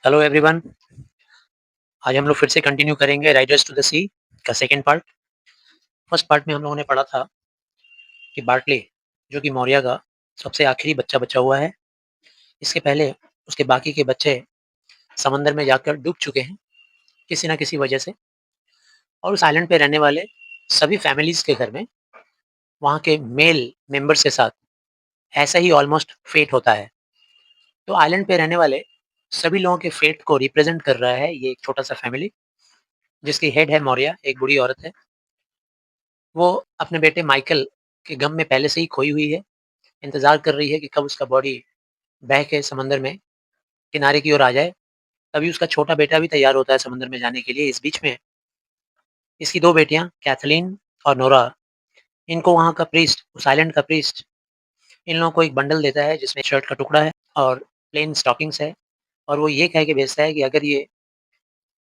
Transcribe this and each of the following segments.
Hello everyone. आज हम लोग फिर से कंटिन्यू करेंगे राइडर्स टू द सी का सेकंड पार्ट। फर्स्ट पार्ट में हम लोगों ने पढ़ा था कि बार्टले जो कि मौर्य का सबसे आखिरी बच्चा बचा हुआ है। इसके पहले उसके बाकी के बच्चे समंदर में जाकर डूब चुके हैं किसी न किसी वजह से। और उस आइलैंड पे रहने वाले सभी फैमिलीज के घर में वहाँ के मेल मेंबर्स के साथ ऐसा ही ऑलमोस्ट फेट होता है। तो आइलैंड पे रहने वाले सभी लोगों के फेट को रिप्रेजेंट कर रहा है ये एक छोटा सा फैमिली, जिसकी हेड है मौर्य, एक बूढ़ी औरत है। वो अपने बेटे माइकल के गम में पहले से ही खोई हुई है, इंतज़ार कर रही है कि कब उसका बॉडी बह के समंदर में किनारे की ओर आ जाए। तभी उसका छोटा बेटा भी तैयार होता है समंदर में जाने के लिए। इस बीच में इसकी 2 बेटियाँ कैथलीन और नोरा, इनको वहाँ का प्रीस्ट, उस आइलैंड का प्रीस्ट, इन लोगों को एक बंडल देता है जिसमें शर्ट का टुकड़ा है और प्लेन स्टॉकिंग्स है। और वो ये कह के भेजता है कि अगर ये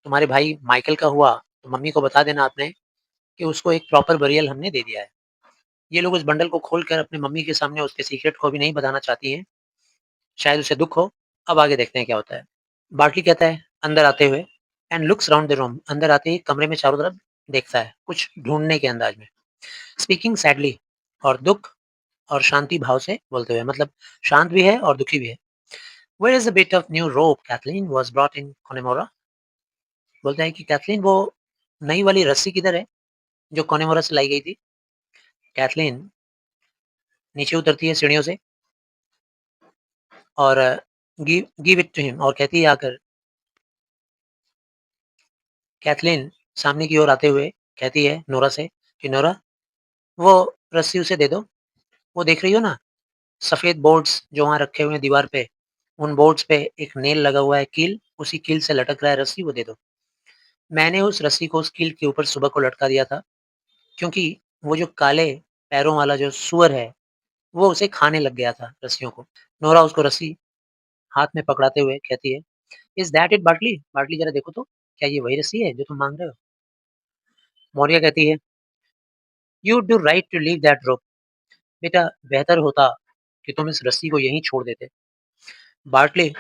तुम्हारे भाई माइकल का हुआ तो मम्मी को बता देना आपने कि उसको एक प्रॉपर बरियल हमने दे दिया है। ये लोग उस बंडल को खोलकर अपनी मम्मी के सामने उसके सीक्रेट को भी नहीं बताना चाहती हैं। शायद उसे दुःख हो। अब आगे देखते हैं क्या होता है। बार्टली कहता है अंदर आते हुए, and looks round the room, अंदर आते ही कमरे में चारों तरफ देखता है कुछ ढूंढने के अंदाज में। स्पीकिंग सैडली, और दुख और शांति भाव से बोलते हुए, मतलब शांत भी है और दुखी भी है। Where is the bit of new rope Cathleen was brought in Connemara. बोलता है कि कैथलीन, वो नई वाली रस्सी किधर है जो कोनेमोरा से लाई गई थी। कैथलीन नीचे उतरती है सीढ़ियों से और give give it to him, और कहती है आकर। कैथलीन सामने की ओर आते हुए कहती है नोरा से कि नोरा, वो रस्सी उसे दे दो। वो देख रही हो ना, सफेद बोर्ड्स जो वहाँ रखे हुए हैं दीवार पे, उन बोर्ड्स पे एक नेल लगा हुआ है, कील, उसी कील से लटक रहा है रस्सी, वो दे दो। मैंने उस रस्सी को उस कील के ऊपर सुबह को लटका दिया था, क्योंकि वो जो काले पैरों वाला जो सूअर है, वो उसे खाने लग गया था रस्सियों को। नोरा उसको रस्सी हाथ में पकड़ाते हुए कहती है, is that it Bartley? Bartley जरा देखो तो, क्या ये वही रस्सी है जो तुम मांग रहे हो? मौर्य कहती है, you do right to leave that rope. बेटा, बेहतर होता कि तुम इस रस्सी को यहीं छोड़ देते। Bartley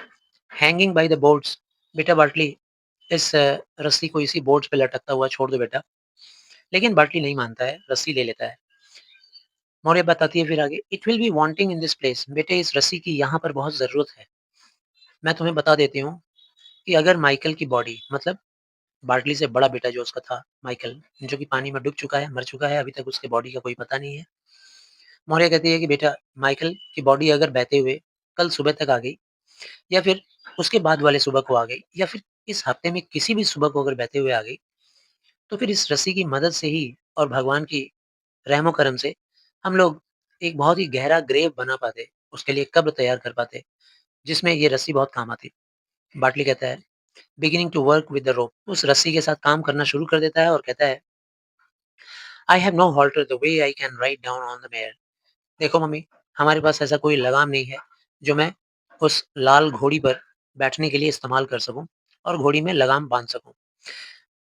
hanging by the boards. बेटा बार्टली, इस रस्सी को इसी बोर्ड्स पे लटकता हुआ छोड़ दो बेटा। लेकिन बार्टली नहीं मानता है, रस्सी ले लेता है। मौर्य बताती है फिर आगे, it will be wanting in this place. बेटे, इस रस्सी की यहाँ पर बहुत ज़रूरत है। मैं तुम्हें बता देती हूँ कि अगर माइकल की बॉडी, मतलब बार्टली से बड़ा बेटा जो उसका था माइकल, जो कि पानी में डूब चुका है, मर चुका है, अभी तक उसके बॉडी का कोई पता नहीं है। मौर्य कहती है कि बेटा, माइकल की बॉडी अगर बहते हुए कल सुबह तक आ गई, या फिर उसके बाद वाले सुबह को आ गई, या फिर इस हफ्ते में किसी भी सुबह को अगर बहते हुए आ गई, तो फिर इस रस्सी की मदद से ही और भगवान की रहमो करम से हम लोग एक बहुत ही गहरा ग्रेव बना पाते, उसके लिए कब्र तैयार कर पाते, जिसमें ये रस्सी बहुत काम आती। बाटली कहता है, beginning to work with the rope, उस रस्सी के साथ काम करना शुरू कर देता है और कहता है, I have no halter the way I can ride down on the mare. देखो मम्मी, हमारे पास ऐसा कोई लगाम नहीं है जो मैं उस लाल घोड़ी पर बैठने के लिए इस्तेमाल कर सकूं और घोड़ी में लगाम बांध सकूं।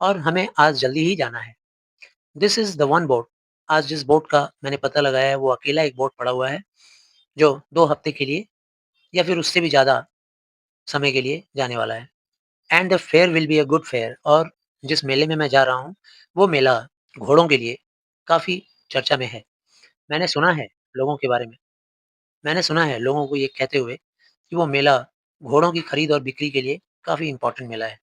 और हमें आज जल्दी ही जाना है। This is the one boat. आज जिस बोट का मैंने पता लगाया है, वो अकेला एक बोट पड़ा हुआ है जो 2 हफ्ते के लिए या फिर उससे भी ज्यादा समय के लिए जाने वाला है। And the fair will be a good fair, और जिस मेले में मैं जा रहा हूँ, वो मेला घोड़ों के लिए काफी चर्चा में है। मैंने सुना है लोगों के बारे में, मैंने सुना है लोगों को ये कहते हुए कि वो मेला घोड़ों की खरीद और बिक्री के लिए काफ़ी इम्पोर्टेंट मेला है,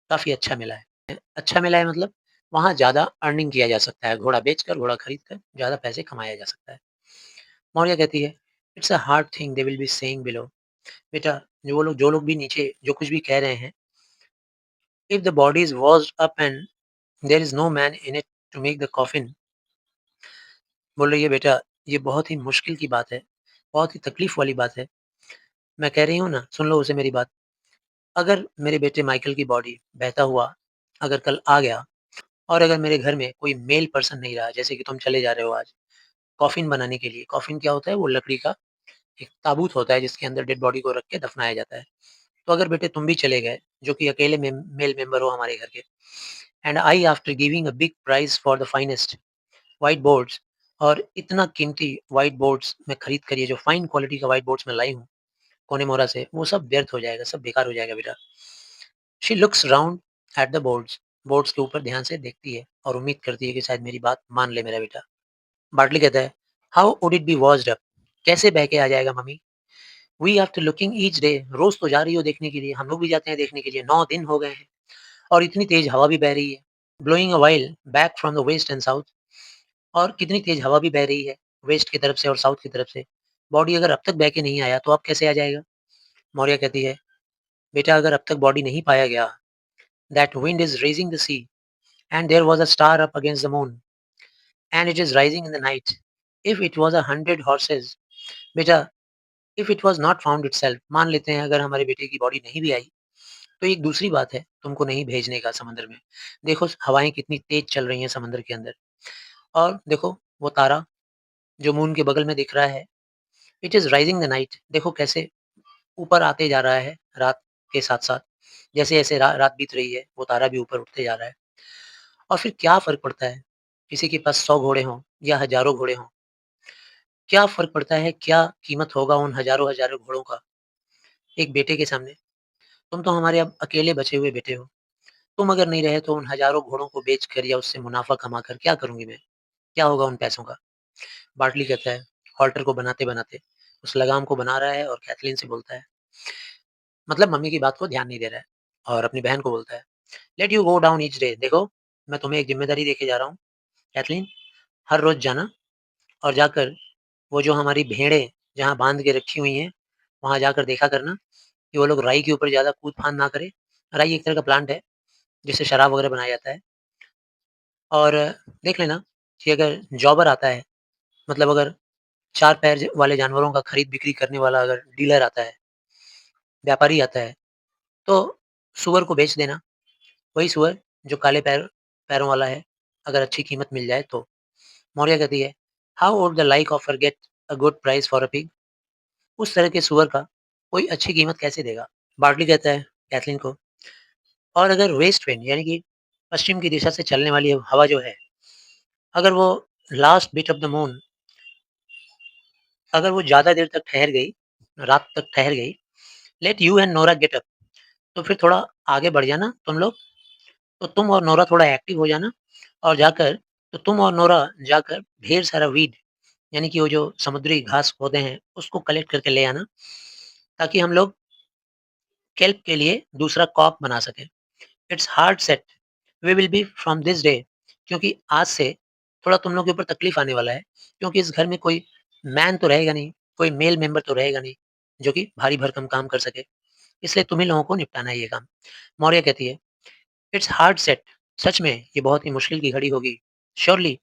काफ़ी अच्छा मेला है। अच्छा मेला है मतलब वहाँ ज़्यादा अर्निंग किया जा सकता है, घोड़ा बेचकर, घोड़ा खरीद कर ज़्यादा पैसे कमाया जा सकता है। मौर्य कहती है, it's a hard thing they will be saying below. बेटा, जो लोग भी नीचे जो कुछ भी कह रहे हैं, if the body is washed up and there is no man in it to make the coffin. बोल रही है, बेटा, ये बहुत ही मुश्किल की बात है, बहुत ही तकलीफ वाली बात है। मैं कह रही हूँ ना, सुन लो उसे मेरी बात। अगर मेरे बेटे माइकल की बॉडी बहता हुआ अगर कल आ गया, और अगर मेरे घर में कोई मेल पर्सन नहीं रहा, जैसे कि तुम चले जा रहे हो आज कॉफिन बनाने के लिए। कॉफिन क्या होता है? वो लकड़ी का एक ताबूत होता है जिसके अंदर डेड बॉडी को रख के दफनाया जाता है। तो अगर बेटे तुम भी चले गए, जो कि अकेले मेल मेंबर हो हमारे घर के, and I after giving a big price for the finest white boards, और इतना कीमती व्हाइट बोर्ड्स मैं खरीद कर, ये जो फाइन क्वालिटी का व्हाइट बोर्ड्स मैं लाई हूँ कोनेमोरा से, वो सब व्यर्थ हो जाएगा, सब बेकार हो जाएगा बेटा। She looks round at the boards. Boards के ऊपर ध्यान से देखती है और उम्मीद करती है कि शायद मेरी बात मान ले मेरा बेटा। बार्टली कहता है, how would it be washed up? कैसे बह के आ जाएगा मम्मी? We after looking each day, रोज तो जा रही हो देखने के लिए, हम लोग भी जाते हैं देखने के लिए, 9 दिन हो गए हैं और इतनी तेज हवा भी बह रही है, blowing a while back from the west and south. और कितनी तेज हवा भी बह रही है वेस्ट की तरफ से और साउथ की तरफ से। बॉडी अगर अब तक बह के नहीं आया तो अब कैसे आ जाएगा? मौर्य कहती है, बेटा अगर अब तक बॉडी नहीं पाया गया, that wind is raising the sea and there was a star up against the moon and it is rising in the night. If it was 100 horses, बेटा if it was not found itself, मान लेते हैं अगर हमारे बेटे की body नहीं भी आई, तो एक दूसरी बात है तुमको नहीं भेजने का समुद्र में। देखो हवाएं कितनी तेज चल रही हैं समुद्र के अंदर, और देखो वो तारा जो मून के बगल में दिख रहा है, it is rising the night, देखो कैसे ऊपर आते जा रहा है रात के साथ साथ। जैसे जैसे रात बीत रही है वो तारा भी ऊपर उठते जा रहा है। और फिर क्या फर्क पड़ता है किसी के पास 100 घोड़े हों या हजारों घोड़े हों? क्या फर्क पड़ता है, क्या कीमत होगा उन हजारों हजारों घोड़ों का एक बेटे के सामने? तुम तो हमारे अब अकेले बचे हुए बेटे हो। तुम अगर नहीं रहे तो उन हजारों घोड़ों को बेच कर या उससे मुनाफा कमा कर क्या करूंगी मैं? क्या होगा उन पैसों का? बार्टली कहता है, हॉल्टर को बनाते बनाते उस लगाम को बना रहा है और कैथलीन से बोलता है, मतलब मम्मी की बात को ध्यान नहीं दे रहा है, और अपनी बहन को बोलता है, let you go down each day, देखो मैं तुम्हें एक जिम्मेदारी देके जा रहा हूँ कैथलीन, हर रोज जाना और जाकर वो जो हमारी भेड़ें जहाँ बांध के रखी हुई हैं वहां जाकर देखा करना कि वो लोग राई के ऊपर ज्यादा कूद फांद ना करे। राई एक तरह का प्लांट है जिससे शराब वगैरह बनाया जाता है। और देख लेना कि अगर जॉबर आता है, मतलब अगर चार पैर वाले जानवरों का खरीद बिक्री करने वाला अगर डीलर आता है, व्यापारी आता है, तो सुअर को बेच देना। वही सुअर जो काले पैरों वाला है, अगर अच्छी कीमत मिल जाए तो। मौर्य कहती है, how would the like offer get a good price for a pig? उस तरह के सुअर का कोई अच्छी कीमत कैसे देगा? बार्टली कहता है कैथलीन को, और अगर वेस्ट विंड यानी कि पश्चिम की दिशा से चलने वाली हवा जो है, अगर वो last bit of the moon, अगर वो ज्यादा देर तक ठहर गई, रात तक ठहर गई, let you and Nora get up, तो फिर थोड़ा आगे बढ़ जाना तुम लोग, तो तुम और नोरा थोड़ा एक्टिव हो जाना और जाकर, तो तुम और नोरा जाकर ढेर सारा वीड यानी कि वो जो समुद्री घास पौधे हैं उसको कलेक्ट करके ले आना, ताकि हम लोग केल्प के लिए दूसरा कॉक बना सकें। It's hard set, we will be from this day, क्योंकि आज से थोड़ा तुम लोग के ऊपर तकलीफ आने वाला है, क्योंकि इस घर में कोई मैन तो रहेगा नहीं, कोई मेल मेंबर तो रहेगा नहीं जो कि भारी भरकम काम कर सके, इसलिए तुम्ही लोगों को निपटाना है ये काम। मौर्य कहती है, इट्स हार्ड सेट, सच में ये बहुत ही मुश्किल की घड़ी होगी। श्योरली,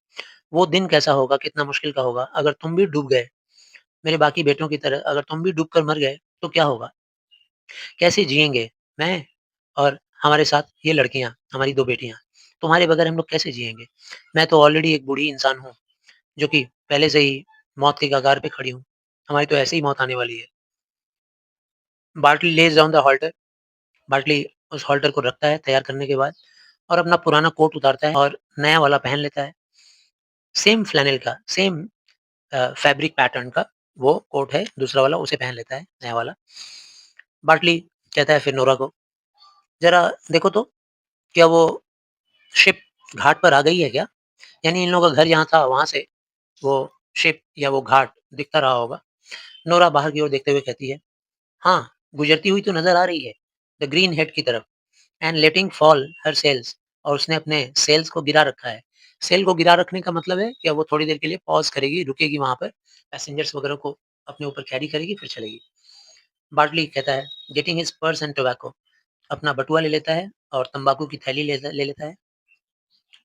वो दिन कैसा होगा, कितना मुश्किल का होगा अगर तुम भी डूब गए, मेरे बाकी बेटों की तरह अगर तुम भी डूब कर मर गए तो क्या होगा? कैसे जिएंगे मैं और हमारे साथ ये लड़कियां, हमारी 2 बेटियां, तुम्हारे बगैर हम लोग कैसे जिएंगे? मैं तो ऑलरेडी एक बूढ़ी इंसान हूँ जो कि पहले से ही मौत के कगार पे खड़ी हूँ, हमारी तो ऐसे ही मौत आने वाली है। Bartley lays down the halter, Bartley उस हॉल्टर को रखता है तैयार करने के बाद और अपना पुराना कोट उतारता है और नया वाला पहन लेता है। सेम फ्लैनेल का, सेम फैब्रिक पैटर्न का वो कोट है, दूसरा वाला उसे पहन लेता है, नया वाला। बार्टली कहता है फिर नोरा को, जरा देखो तो, क्या वो शिप घाट पर आ गई है क्या? यानी इन लोगों का घर जहाँ था वहां से वो शिप या वो घाट दिखता रहा होगा। नोरा बाहर की ओर देखते हुए कहती है, हाँ, गुजरती हुई तो नजर आ रही है, द ग्रीन हेड की तरफ, and letting fall her sails, और उसने अपने सेल्स को गिरा रखा है। सेल को गिरा रखने का मतलब है कि अब वो थोड़ी देर के लिए पॉज करेगी, रुकेगी वहां पर, पैसेंजर्स वगैरह को अपने ऊपर कैरी करेगी फिर चलेगी। बार्टली कहता है, getting his purse and tobacco, अपना बटुआ ले लेता है और तंबाकू की थैली ले लेता है।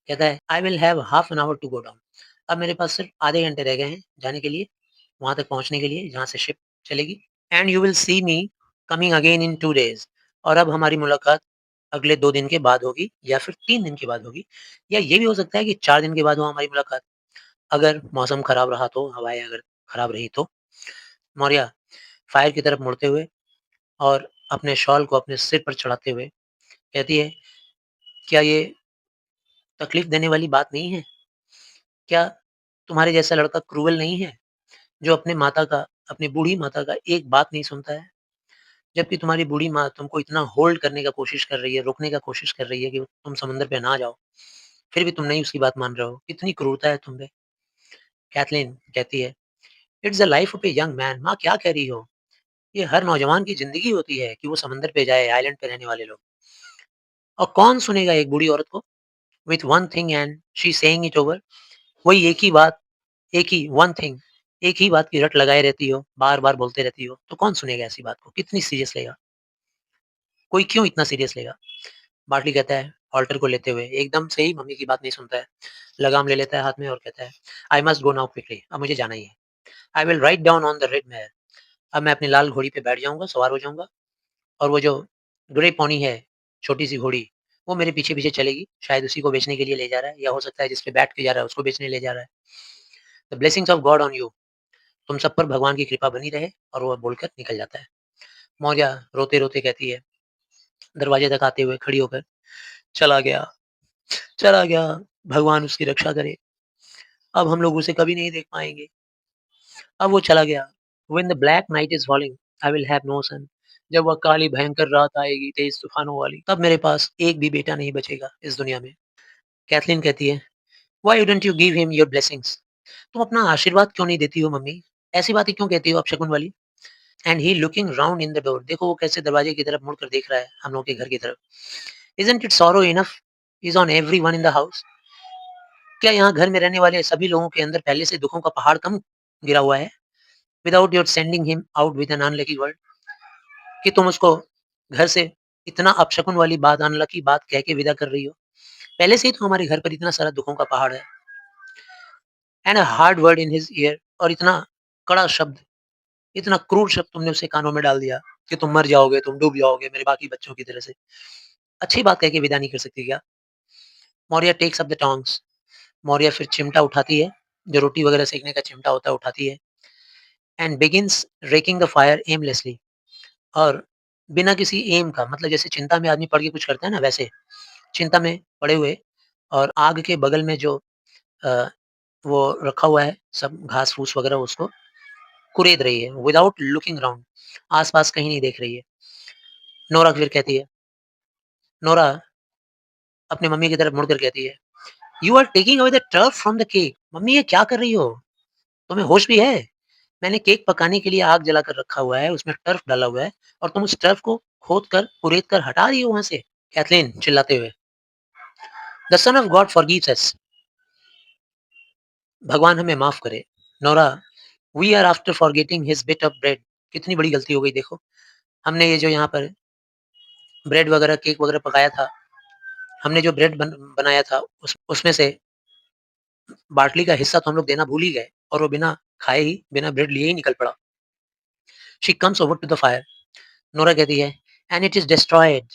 कहता है, I will have half an hour to go down, अब मेरे पास सिर्फ आधे घंटे रह गए हैं जाने के लिए, वहां तक पहुंचने के लिए जहां से शिप चलेगी। And you will C me coming again in 2 days, और अब हमारी मुलाकात अगले 2 दिन के बाद होगी या फिर 3 दिन के बाद होगी, या ये भी हो सकता है कि 4 दिन के बाद हो हमारी मुलाकात, अगर मौसम खराब रहा तो, हवाएं अगर खराब रही तो। मौर्य फायर की तरफ मुड़ते हुए और अपने शॉल को अपने सिर पर चढ़ाते हुए कहती है, क्या ये तकलीफ देने वाली बात नहीं है? क्या तुम्हारे जैसा लड़का क्रूअल नहीं है जो अपने माता का, अपनी बूढ़ी माता का एक बात नहीं सुनता है? जबकि तुम्हारी बूढ़ी माँ तुमको इतना होल्ड करने का कोशिश कर रही है, रोकने का कोशिश कर रही है कि तुम समुद्र पे ना जाओ, फिर भी तुम नहीं उसकी बात मान रहे हो। कितनी क्रूरता है तुम में। कैथलीन कहती है, it's the life of a young man. माँ क्या कह रही हो? ये हर नौजवान की ज़िंदगी होती है कि वो समुद्र पे जाए, आइलैंड पे रहने वाले लोग। और कौन सुनेगा एक बूढ़ी औरत को? With one thing and she saying it over. वही एक ही बात, एक ही वन थिंग, एक ही बात की रट लगाए रहती हो, बार-बार बोलते रहती हो, तो कौन सुनेगा ऐसी बात को? कितनी सीरियस लेगा? कोई क्यों इतना सीरियस लेगा? बार्टली कहता है, हॉल्टर को लेते हुए, एकदम से ही मम्मी की बात नहीं सुनता है। लगाम ले लेता है हाथ में और कहता है, I must go now quickly. अब मुझे जाना ही है। I will write down on the red mayor. अब मैं अपनी लाल घोड़ी पे बैठ जाऊँगा, सवार हो जाऊँगा और वो जो ग्रे पोनी है, छोटी-सी घोड़ी, वो मेरे पीछे-पीछे चलेगी। शायद उसी को बेचने के लिए ले जा रहा है या हो सकता है जिस पे बैठ के जा रहा है, उसको बेचने ले जा रहा है। The blessings of God on you. तुम सब पर भगवान की कृपा बनी रहे। और वो बोलकर निकल जाता है। मौर्या रोते-रोते कहती है, दरवाजे तक आते हुए खड़ी होकर, चला गया, चला गया, भगवान उसकी रक्षा करे। अब हम लोग उसे कभी नहीं देख पाएँगे। अब वो चला गया। When the black night is falling, I will have no son. जब वह काली भयंकर रात आएगी तेज़ तूफानों वाली, तब मेरे पास एक भी बेटा नहीं बचेगा इस दुनिया में। कैथलीन कहती है, why wouldn't you give him your blessings? तुम अपना आशीर्वाद क्यों नहीं देती हो मम्मी? ऐसी बातें क्यों कहती हो अपशकुन वाली? And he looking round in the door. देखो वो कैसे दरवाजे की तरफ मुड़कर देख रहा है हम लोग के घर की तरफ। Isn't it sorrow enough is on everyone in the house. क्या यहाँ घर में रहने वाले सभी लोगों के अंदर पहले से दुखों का पहाड़ कम गिरा हुआ है? Without your sending him out with an unlucky word. कि तुम उसको घर से इतना अपशकुन वाली बात, अनलकी बात कह के विदा कर रही हो। पहले से ही तो हमारे घर पर इतना सारा दुखों का पहाड़ है। And a hard word in his year. और इतना कड़ा शब्द, इतना क्रूर शब्द तुमने उसके कानों में डाल दिया कि तुम मर जाओगे, तुम डूब जाओगे मेरे बाकी बच्चों की तरह से। अच्छी बात कह के विदा नहीं कर सकती क्या? Maurya takes up the tongs. Maurya फिर चिमटा उठाती है, जो रोटी वगैरह सेकने का चिमटा होता है उठाती है। And begins racking the fire aimlessly. और बिना किसी एम का, मतलब जैसे चिंता में आदमी पड़ के कुछ करता है ना, वैसे चिंता में पड़े हुए और आग के बगल में जो अ, वो रखा हुआ है सब घास-फूस वगैरह, उसको कुरेद रही है विदाउट लुकिंग राउंड। आस-पास कहीं नहीं देख रही है। नोरा फिर कहती है, नोरा अपनी मम्मी की तरफ मुड़कर कहती है, "you are taking away the turf from the cake." Mummy ये क्या कर रही हो? तुम्हें होश भी है? मैंने केक पकाने के लिए आग जलाकर रखा हुआ है, उसमें टर्फ डाला हुआ है और तुम उस टर्फ को खोद कर, कुरेद कर हटा रही हो वहाँ से। कैथलीन चिल्लाते हुए, "the son of God forgives us." भगवान हमें माफ करे। Nora, we are after forgetting his bit of bread. कितनी बड़ी गलती हो गई देखो। हमने ये जो यहाँ पर ब्रेड वगैरह, केक वगैरह पकाया था, हमने जो ब्रेड बनाया था उसमें से बाटली का हिस्सा तो हम लोग देना भूल ही गए और वो बिना खाए ही, बिना ब्रेड लिए ही निकल पड़ा। She comes over to the fire. Nora कहती है, and it is destroyed.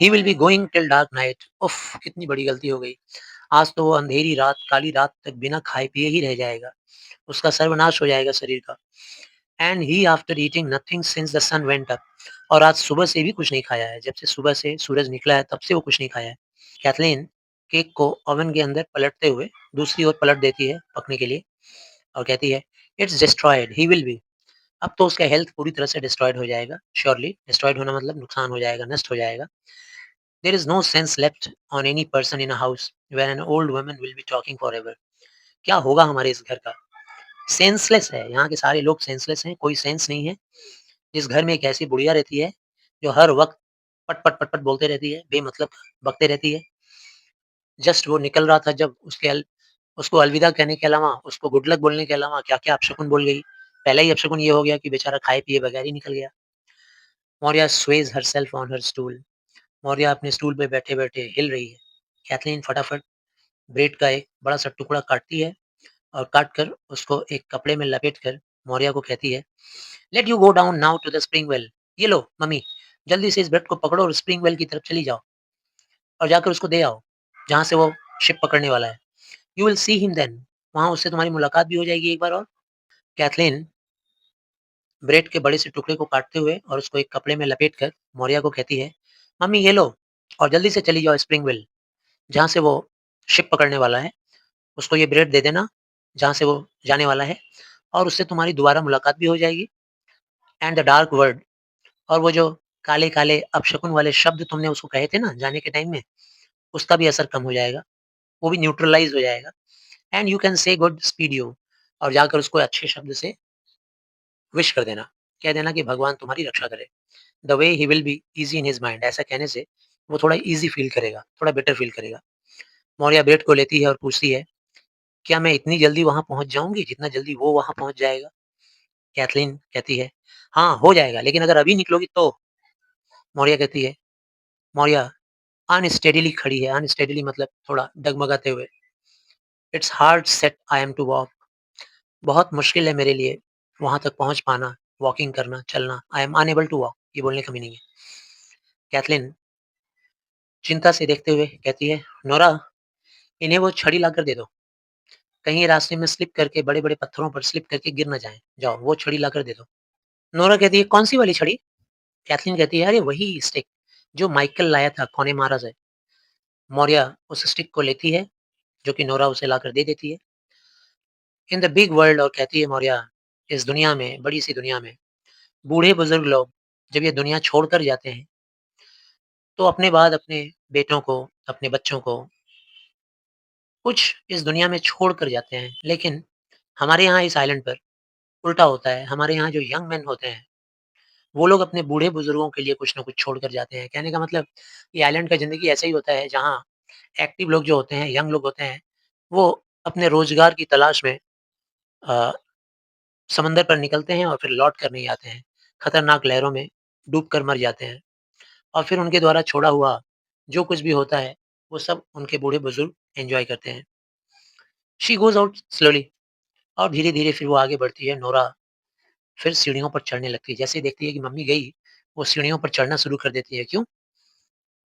He will be going till dark night. उफ, कितनी बड़ी गलती हो गई। आज तो वो अंधेरी रात, काली रात तक बिना खाए पिए ही रह जाएगा। उसका सर्वनाश हो जाएगा शरीर का। And he after eating nothing since the sun went up. और आज सुबह से भी कुछ नहीं खाया है। जब से सुबह से सूरज निकला है तब से वो कुछ नहीं खाया है। कैथलीन केक को ओवन के अंदर पलटते हुए दूसरी ओर पलट देती है पकने के लिए और कहती है, it's destroyed, he will B. अब तो उसका हेल्थ पूरी तरह से डिस्ट्रॉयड हो जाएगा। श्योरली डिस्ट्रॉयड होना मतलब नुकसान हो जाएगा, नष्ट हो जाएगा। There is no sense left on any person in a house where an old woman will be talking forever. क्या होगा हमारे इस घर का? सेंसलेस है, यहाँ के सारे लोग सेंसलेस हैं, कोई सेंस नहीं है। जिस घर में एक ऐसी बुढ़िया रहती है जो हर वक्त पट पट बोलते रहती है, बेमतलब बकते रहती है। जस्ट वो निकल रहा था जब उसको अलविदा कहने के अलावा, उसको गुड लक बोलने के अलावा क्या-क्या अपशकुन बोल गई। पहला ही अपशकुन ये हो गया कि बेचारा खाए पिए बगैर ही निकल गया। Maurya Suez herself on her stool. Maurya अपने स्टूल पे बैठे-बैठे हिल रही है। कैथलीन फटाफट ब्रेड का एक बड़ा-सा टुकड़ा काटती है और काट कर उसको एक कपड़े में लपेट कर मौर्या को कहती है, let you go down now to the spring well. ये लो मम्मी, जल्दी से इस ब्रेड को पकड़ो और स्प्रिंग वेल की तरफ चली जाओ और जाकर उसको दे आओ, जहाँ से वो शिप पकड़ने वाला है। You will see him then. वहाँ उससे तुम्हारी मुलाकात भी हो जाएगी एक बार और। कैथलीन ब्रेड के बड़े से टुकड़े को काटते हुए और उसको एक कपड़े में लपेट कर मौर्या को कहती है, मम्मी ये लो और जल्दी से चली जाओ स्प्रिंग वेल, जहाँ से वो शिप पकड़ने वाला है। उसको ये ब्रेड दे देना, जहाँ से वो जाने वाला है, और उससे तुम्हारी दोबारा मुलाकात भी हो जाएगी। एंड द डार्क वर्ड और वो जो काले-काले अपशकुन वाले शब्द तुमने उसको कहे थे ना जाने के टाइम में, उसका भी असर कम हो जाएगा, वो भी न्यूट्रलाइज़ हो जाएगा and you can say good speed you और जाकर उसको अच्छे शब्द से विश कर देना। कह देना कि भगवान तुम्हारी रक्षा करे। The way he will B easy in his mind ऐसा कहने से वो थोड़ा ईज़ी फ़ील करेगा, थोड़ा बेटर फ़ील करेगा। मौर्या बेड को लेती है और पूछती है, "क्या मैं इतनी जल्दी वहाँ पहुँच जाऊँगी जितना जल्दी वो वहाँ पहुँच जाएगा?" कैथलीन कहती है, "हाँ, हो जाएगा लेकिन अगर अभी निकलोगी तो?" मौर्या कहती है मौर्या अनस्टेडीली खड़ी है, अनस्टेडीली मतलब थोड़ा डगमगाते हुए। "It's hard set I am to walk" बहुत मुश्किल है मेरे लिए वहाँ तक पहुँच पाना, वॉकिंग करना, चलना। I am unable to walk ये बोलने का मीनिंग है। कैथलीन चिंता से देखते हुए कहती है, "नोरा, इन्हें वो छड़ी लाकर दे दो। कहीं ये रास्ते में स्लिप करके बड़े-बड़े पत्थरों पर स्लिप करके गिर ना जाएँ। जाओ, वो छड़ी लाकर दे दो।" नोरा कहती है, "कौन-सी वाली छड़ी?" कैथलीन कहती है, "अरे वही स्टिक, जो माइकल लाया था कोनेमारा से।" मौर्या उस स्टिक को लेती है, जो कि नोरा उसे लाकर दे देती है। इन द बिग वर्ल्ड और कहती है मौर्या, "इस दुनिया में, बड़ी-सी दुनिया में, बूढ़े-बुज़ुर्ग लोग जब ये दुनिया छोड़कर जाते हैं, तो अपने बाद अपने बेटों को, अपने बच्चों को कुछ इस दुनिया में छोड़ कर जाते हैं। लेकिन हमारे यहाँ इस आइलैंड पर उल्टा होता है। हमारे यहाँ जो यंग मेन होते हैं, वो लोग अपने बूढ़े-बुज़ुर्गों के लिए कुछ न कुछ छोड़ कर जाते हैं। कहने का मतलब ये आइलैंड का ज़िंदगी ऐसा ही होता है जहाँ एक्टिव लोग जो होते हैं, यंग लोग होते हैं, वो अपने रोज़गार की तलाश में अ, समंदर पर निकलते हैं और फिर लौट कर नहीं आते हैं। खतरनाक लहरों में डूब कर मर जाते हैं और फिर उनके द्वारा छोड़ा हुआ जो कुछ भी होता है, वो सब उनके बूढ़े-बुज़ुर्ग एन्जॉय करते हैं। शी गोज़ आउट स्लोली और धीरे-धीरे फिर वो आगे बढ़ती है। नोरा फिर सीढ़ियों पर चढ़ने लगती है। जैसे ही देखती है कि मम्मी गई, वो सीढ़ियों पर चढ़ना शुरू कर देती है। क्यों?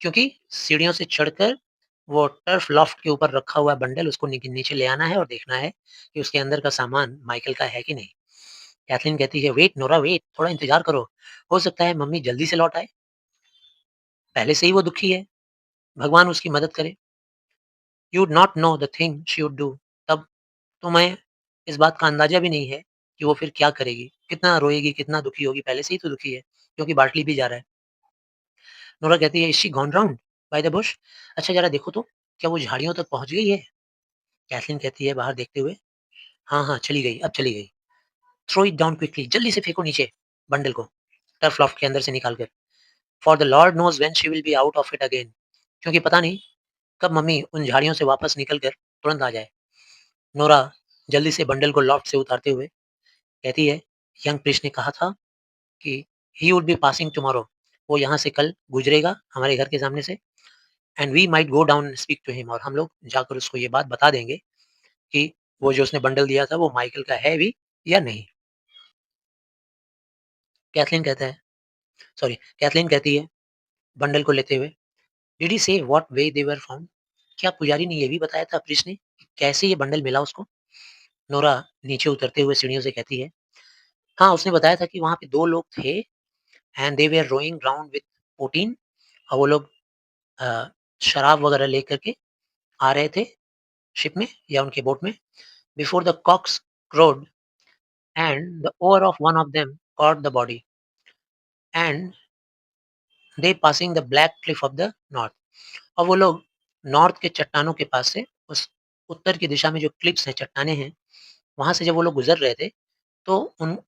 क्योंकि सीढ़ियों से चढ़कर वो टर्फ लॉफ्ट के ऊपर रखा हुआ बंडल उसको नीचे ले आना है और देखना है कि उसके अंदर का सामान माइकल का है कि नहीं। कैथलीन कहती है, "वेट नोरा वेट, थोड़ा इंतज़ार करो। हो सकता है मम्मी जल्दी से लौट आए। पहले से ही वो दुखी है, भगवान उसकी मदद करे। You would not know the thing she would do" तब तुम्हें इस बात का अंदाज़ा भी नहीं है कि वो फिर क्या करेगी, कितना रोएगी, कितना दुखी होगी, पहले से ही तो दुखी है, क्योंकि बाटली भी जा रहा है। नोरा कहती है, "is she gone round by the Bush?" अच्छा ज़रा देखो तो, क्या वो झाड़ियों तक पहुँच गई है? कैथलीन कहती है बाहर देखते हुए, "हाँ, हाँ, चली गई, अब चली गई। थ्रो इट डाउन क्विकली" जल्दी से फेंको नीचे बंडल को, टर्फ लॉफ्ट के अंदर से निकाल कर। "For the Lord knows when she will be out of it again" क्योंकि पता नहीं कब मम्मी उन झाड़ियों से वापस निकल कर तुरंत आ जाए। नोरा जल्दी से बंडल को लॉफ्ट से उतारते हुए कहती है, "यंग प्रीस्ट ने कहा था कि he would be passing tomorrow" वो यहाँ से कल गुज़रेगा हमारे घर के सामने से and we might go down and speak to him और हम लोग जाकर उसको ये बात बता देंगे कि वो जो उसने बंडल दिया था वो माइकल का है भी या नहीं। कैथलीन कहता है सॉरी कैथलीन कहती है बंडल को लेते हुए, "डिड ही से what way they were found?" क्या पुजारी ने ये भी बताया था प्रीस्ट ने कि कैसे ये बंडल मिला उसको? नोरा नीचे उतरते हुए सीढ़ियों से कहती है, "हाँ, उसने बताया था कि वहाँ पे 2 लोग थे and they were rowing round with 14 और वो लोग अ, शराब वगैरह लेकर के आ रहे थे शिप में या उनके बोट में before the cocks crowed and the oar of one of them caught the body and they passing the black cliff of the north" और वो लोग नॉर्थ के चट्टानों के पास से उस उत्तर की दिशा में जो क्लिफ्स हैं, चट्टानें हैं, वहाँ से जब वो लोग गुज़र रहे थे, तो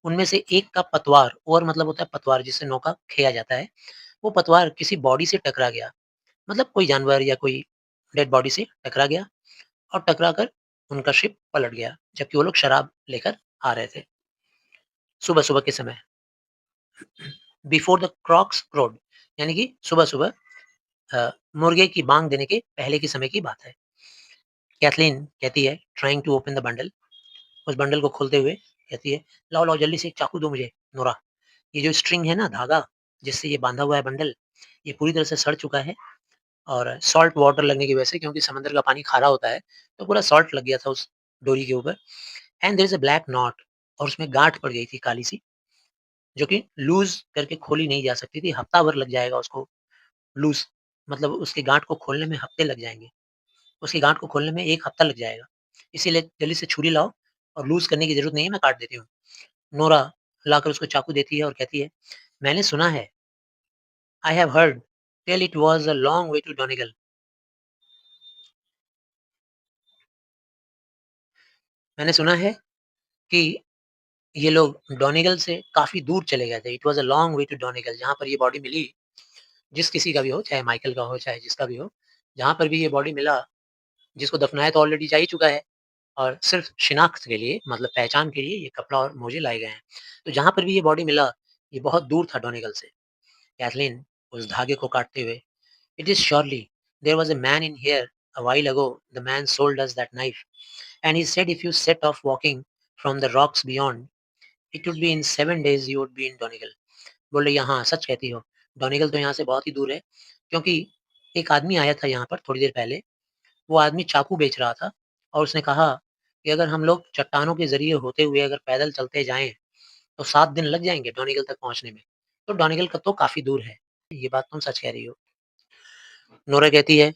उनमें से एक का पतवार ओवर मतलब होता है पतवार जिससे नौका खेया जाता है, वो पतवार किसी बॉडी से टकरा गया। मतलब कोई जानवर या कोई डेड बॉडी से टकरा गया और टकरा कर उनका शिप पलट गया, जबकि वो लोग शराब लेकर आ रहे थे, सुबह-सुबह के समय। बिफोर द क्रॉक्स क्रोड यानी कि सुबह-सुबह मुर्गे की बांग देने के पहले के समय की बात है। कैथलीन कहती है trying to open the bundle उस बंडल को खोलते हुए कहती है, "लाओ, लाओ जल्दी से एक चाकू दो मुझे नोरा। ये जो स्ट्रिंग है ना धागा जिससे ये बाँधा हुआ है बंडल, ये पूरी तरह से सड़ चुका है और सॉल्ट वाटर लगने की वजह से क्योंकि समुद्र का पानी खारा होता है, तो पूरा सॉल्ट लग गया था उस डोरी के ऊपर and there is a black knot और उसमें गाँठ पड़ गई थी काली-सी, जो कि लूज़ करके खोली नहीं जा सकती थी। हफ्ता भर लग जाएगा उसको लूज़ मतलब उसकी गाँठ को खोलने में हफ्ते लग जाएँगे। उसकी गाँठ को खोलने में 1 हफ्ता लग जाएगा। इसीलिए जल्दी से छुरी लाओ और लूज़ करने की ज़रूरत नहीं है, मैं काट देती हूँ। नोरा लाकर उसको चाकू देती है और कहती है, "मैंने सुना है I have heard tell it was a long way to Donegal. मैंने सुना है कि ये लोग डोनेगल से काफ़ी दूर चले गए थे। It was a long way to Donegal, जहाँ पर ये बॉडी मिली, जिस किसी का भी हो, चाहे माइकल का हो, चाहे जिसका भी हो, जहाँ पर भी ये बॉडी मिला, जिसको दफनाया तो ऑलरेडी जा ही चुका है और सिर्फ़ शिनाख्त के लिए, मतलब पहचान के लिए ये कपड़ा और मोजे लाए गए हैं। तो जहाँ पर भी ये बॉडी मिला, ये बहुत दूर था डोनेगल से। कैथलीन उस धागे को काटते हुए, "it is surely there was a man in here a while ago, the man sold us that knife and he said if you set off walking from the rocks beyond, it would be in 7 days you would be in Donegal." बोल रही है, हाँ, सच कहती हो। Donegal तो यहाँ से बहुत ही दूर है, क्योंकि एक आदमी आया था यहाँ पर थोड़ी देर पहले। वो आदमी चाकू बेच रहा था और उसने कहा कि अगर हम लोग चट्टानों के ज़रिए होते हुए अगर पैदल चलते जाएँ, तो 7 दिन लग जाएँगे डोनेगल तक पहुँचने में। तो डोनेगल का तो काफ़ी दूर है। ये बात तुम सच कह रही हो। नोरा कहती है,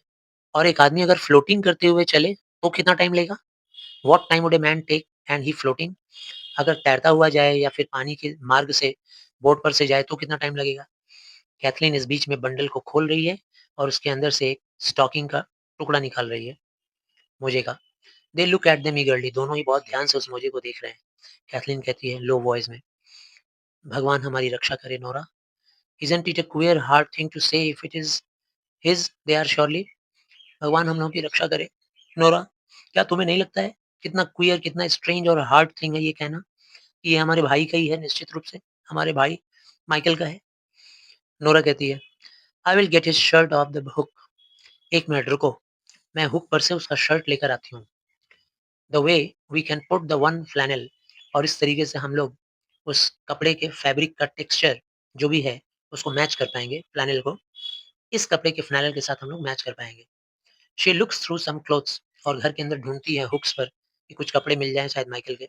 और एक आदमी अगर फ्लोटिंग करते हुए चले, तो कितना टाइम लेगा? What time would a man take and he floating? अगर तैरता हुआ जाए या फिर पानी के मार्ग से बोट पर से जाए, तो कितना टाइम लगेगा? कैथलीन इस बीच में बंडल को खोल रही है और उसके अंदर से एक स्टॉकिंग का टुकड़ा निकाल रही है, मोजे का। दे लुक एट देम ईगरली, दोनों ही बहुत ध्यान से उस मोजे को देख रहे हैं। कैथलीन कहती है लो वॉइस में, भगवान हमारी रक्षा करे Nora. Isn't it a queer hard thing to say if it is his they are surely. भगवान हम लोगों की रक्षा करे। नोरा, क्या तुम्हें नहीं लगता है कितना क्वियर, कितना स्ट्रेंज और हार्ड थिंग है ये कहना कि ये हमारे भाई का ही है? निश्चित रूप से हमारे भाई माइकल का है। नोरा कहती है, I will get his shirt of the hook. एक मिनट रुको, मैं हुक पर से उसका शर्ट लेकर आती हूँ। The way we can put the one flannel, और इस तरीके से हम लोग उस कपड़े के फैब्रिक का टेक्सचर जो भी है उसको मैच कर पाएंगे, फ्लैनल को इस कपड़े के फ्लैनल के साथ हम लोग मैच कर पाएंगे। She looks through some clothes, और घर के अंदर ढूंढती है हुक्स पर कि कुछ कपड़े मिल जाएं शायद माइकल के।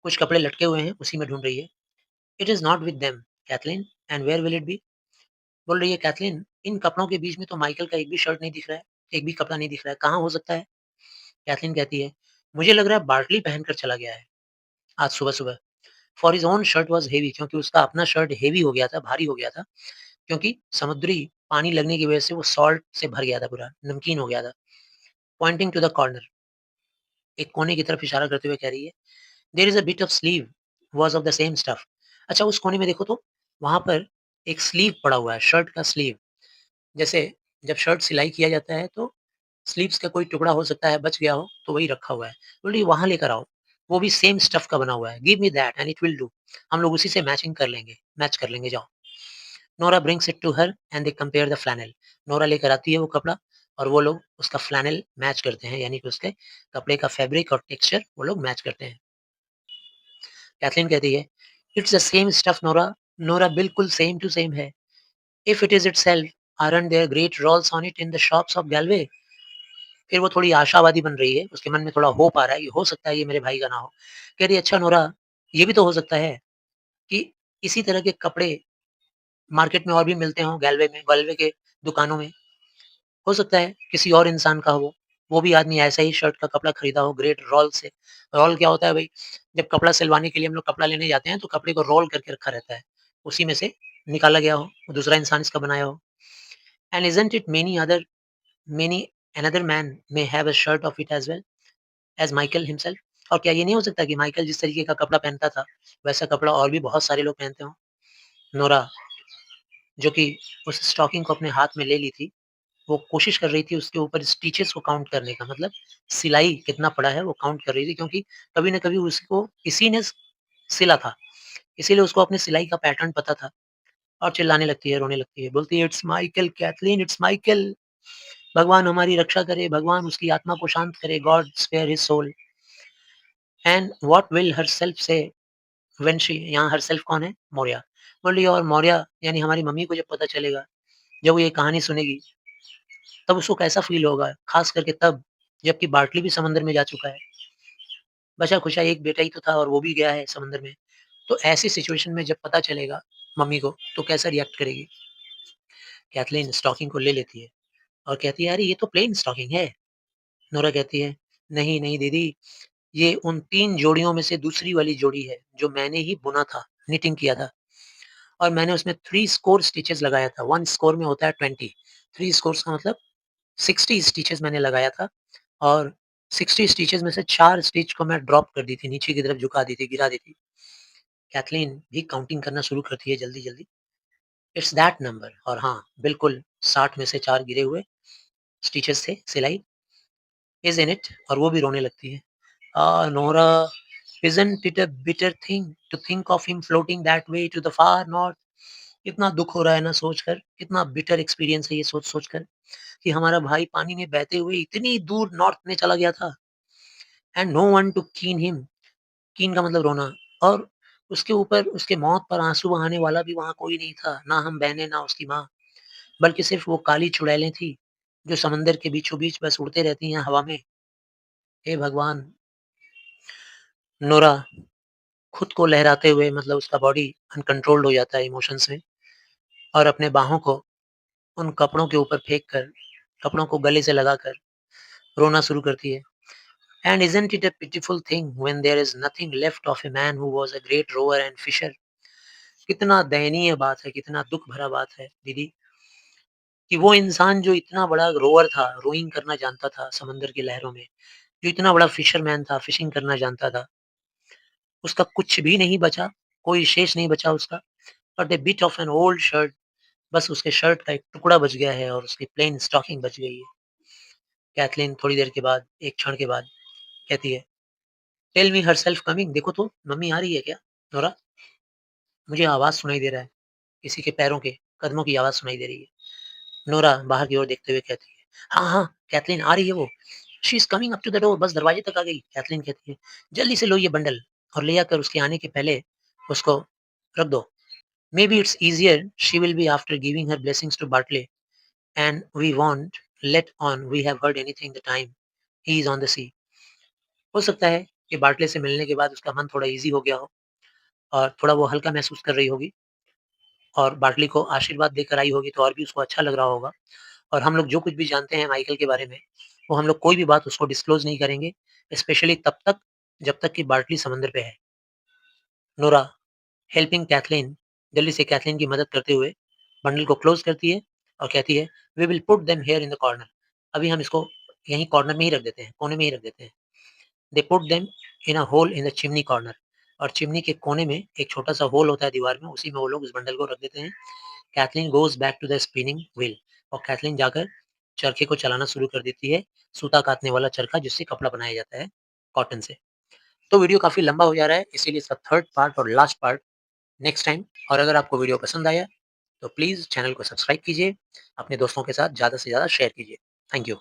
कुछ कपड़े लटके हुए हैं, उसी में ढूंढ रही है। It is not with them Cathleen, and where will it be? बोल रही है कैथलीन, इन कपड़ों के बीच में तो माइकल का एक भी शर्ट नहीं दिख रहा है, एक भी कपड़ा नहीं दिख रहा है, कहाँ हो सकता है? कैथलीन कहती है, मुझे लग रहा है बार्टली पहनकर चला गया है आज सुबह-सुबह। For his own shirt was heavy, क्योंकि उसका अपना शर्ट हेवी हो गया था, भारी हो गया था, क्योंकि समुद्री पानी लगने की वजह से वो सॉल्ट से भर गया था पूरा, नमकीन हो गया था। पॉइंटिंग टू द कॉर्नर, एक कोने की तरफ इशारा करते हुए कह रही है, there is a bit of sleeve was of the same stuff. अच्छा, उस कोने में देखो तो वहाँ पर एक स्लीव पड़ा हुआ है, शर्ट का स्लीव। जैसे जब शर्ट सिलाई किया जाता है तो स्लीव्स का कोई टुकड़ा हो सकता है बच गया हो, तो वही रखा हुआ है। बोली वहाँ लेकर आओ, वो भी सेम स्टफ का बना हुआ है। Give me that and it will do. हम लोग उसी से मैचिंग कर लेंगे, मैच कर लेंगे, जाओ। Nora brings it to her and they compare the flannel. Nora लेकर आती है वो कपड़ा और वो लोग उसका फ्लैनल मैच करते हैं, यानी कि उसके कपड़े का फैब्रिक और टेक्सचर वो लोग मैच करते हैं। कैथलीन कहती है, it's the same stuff Nora. Nora, बिल्कुल सेम टू सेम है। If it is itself, aren't there great rolls on it in the shops of Galway? फिर वो थोड़ी आशावादी बन रही है, उसके मन में थोड़ा होप आ रहा है कि हो सकता है ये मेरे भाई का ना हो। कह रही है, अच्छा नोरा, ये भी तो हो सकता है कि इसी तरह के कपड़े मार्केट में और भी मिलते हों, गैल्वे के दुकानों में। हो सकता है किसी और इंसान का हो, वो भी आदमी ऐसा ही शर्ट का कपड़ा खरीदा हो ग्रेट रॉल से। रॉल क्या होता है भई? जब कपड़ा सिलवाने के लिए हम लोग कपड़ा लेने जाते हैं तो कपड़े को रोल करके रखा रहता है। उसी में से निकाला गया हो, दूसरा इंसान इसका बनाया हो। And isn't it many another man may have a shirt of it as well as Michael himself? और क्या ये नहीं हो सकता कि माइकल जिस तरीके का कपड़ा पहनता था, वैसा कपड़ा और भी बहुत सारे लोग पहनते हों? नोरा, जो कि उस स्टॉकिंग को अपने हाथ में ले ली थी, वो कोशिश कर रही थी उसके ऊपर स्टिचेस को काउंट करने का, मतलब सिलाई कितना पड़ा है वो काउंट कर रही थी, क्योंकि कभी न कभी उसको किसी ने सिला था। इसीलिए उसको अपनी सिलाई का पैटर्न पता था। और चिल्लाने लगती है, रोने लगती है, बोलती है, it's Michael Kathleen, it's Michael. भगवान हमारी रक्षा करे, भगवान उसकी आत्मा को शांत करे, God spare his soul. And what will herself say when she, यहाँ हरसेल्फ कौन है? मौर्या। बोल रही है, और मौर्या यानी हमारी मम्मी को जब पता चलेगा, जब वो ये कहानी सुनेगी, तब उसको कैसा फ़ील होगा? ख़ास करके तब, जबकि बार्टली भी समंदर में जा चुका है। बचा-खुचा एक बेटा ही तो था और वो भी गया है समंदर में। तो ऐसी सिचुएशन में जब पता चलेगा मम्मी को, तो कैसा रिएक्ट करेगी? कैथलीन स्टॉकिंग को ले लेती है और कहती है, "अरे! ये तो प्लेन स्टॉकिंग है।" नोरा कहती है, "नहीं, नहीं दीदी, ये उन 3 जोड़ियों में से दूसरी वाली जोड़ी है, जो मैंने ही बुना था, निटिंग किया था। और मैंने उसमें 3 स्कोर स्टिचेस लगाया था। 1 स्कोर में होता है 20, 3 स्कोर्स का मतलब 60 स्टिचेस मैंने लगाया था और 60 स्टिचेस में से 4 स्टिच को मैं ड्रॉप कर दी थी, नीचे की तरफ झुका दी थी, गिरा दी थी। कैथलीन भी काउंटिंग करना शुरू करती है जल्दी-जल्दी। इट्स दैट नंबर और हाँ, बिल्कुल 60 में से 4 गिरे हुए स्टिचेस थे, सिलाई इज़ इन इट और वो भी रोने लगती है। Nora, isn't it a bitter thing to think of him floating that way to the far north? कितना दुःख हो रहा है ना सोचकर, कितना बिटर एक्सपीरियंस है ये सोच-सोच कर कि हमारा भाई पानी में बहते हुए इतनी दूर नॉर्थ में चला गया था एंड नो वन टू कीन हिम। कीन का मतलब रोना और उसके ऊपर उसके मौत पर आँसू बहाने वाला भी वहाँ कोई नहीं था, ना हम बहनें, ना उसकी माँ, बल्कि सिर्फ़ वो काली चुड़ैलें थी, जो समंदर के बीचों-बीच बस उड़ते रहती हैं हवा में। हे भगवान! नोरा खुद को लहराते हुए मतलब उसका बॉडी अनकंट्रोल्ड हो जाता है इमोशंस में और अपने बाहों को उन कपड़ों के ऊपर फेंक कर, कपड़ों को गले से लगाकर रोना शुरू करती है। And isn't it a pitiful thing when there is nothing left of a man who was a great rower and fisher. कितना दयनीय बात है, कितना दुःख भरा बात है दीदी, कि वो इंसान जो इतना बड़ा रोवर था, रोइंग करना जानता था समंदर की लहरों में, जो इतना बड़ा फिशरमैन था, फिशिंग करना जानता था, उसका कुछ भी नहीं बचा, कोई शेष नहीं बचा उसका। But the bit of an old shirt, बस उसके शर्ट का एक टुकड़ा बच गया है और उसकी प्लेन स्टॉकिंग बच गई है। कैथलीन थोड़ी देर के बाद, एक क्षण के बाद कहती है, टेल मी हरसेल्फ कमिंग, देखो तो मम्मी आ रही है क्या? नोरा, मुझे आवाज़ सुनाई दे रहा है, किसी के पैरों के, कदमों की आवाज़ सुनाई दे रही है। नोरा बाहर की ओर देखते हुए कहती है, हाँ, हाँ, कैथलीन आ रही है वो। She is coming up to the door, बस दरवाजे तक आ गई। कैथलीन कहती है, जल्दी से लो ये बंडल और ले आकर उसके आने के पहले उसको रख दो। Maybe it's easier, she will be after giving her blessings to Bartley, and we won't let on we have heard anything the time he is on the sea. हो सकता है कि बार्टले से मिलने के बाद उसका मन थोड़ा ईज़ी हो गया हो और थोड़ा वो हल्का महसूस कर रही होगी और बार्टली को आशीर्वाद देकर आई होगी तो और भी उसको अच्छा लग रहा होगा। और हम लोग जो कुछ भी जानते हैं माइकल के बारे में, वो हम लोग कोई भी बात उसको डिस्क्लोज़ नहीं करेंगे, स्पेशली तब तक जब तक कि बार्टली समंदर पे है। नोरा हेल्पिंग कैथलीन, जल्दी से कैथलीन की मदद करते हुए बंडल को क्लोज करती है और कहती है, we will put them here in the corner. अभी हम इसको यहीं कॉर्नर में ही रख देते हैं, कोने में ही रख देते हैं। They put them in a hole in the chimney corner, और चिमनी के कोने में एक छोटा सा होल होता है दीवार में, उसी में वो लोग उस बंडल को रख देते हैं। Cathleen goes back to the spinning wheel, और कैथलीन जाकर चरखे को चलाना शुरू कर देती है, सूता काटने वाला चरखा जिससे कपड़ा बनाया जाता है कॉटन से। तो वीडियो काफी लंबा हो जा रहा है, इसीलिए इसका थर्ड पार्ट और लास्ट पार्ट नेक्स्ट टाइम। और अगर आपको वीडियो पसंद आया तो प्लीज़ चैनल को सब्सक्राइब कीजिए, अपने दोस्तों के साथ ज़्यादा से ज़्यादा शेयर कीजिए। Thank you.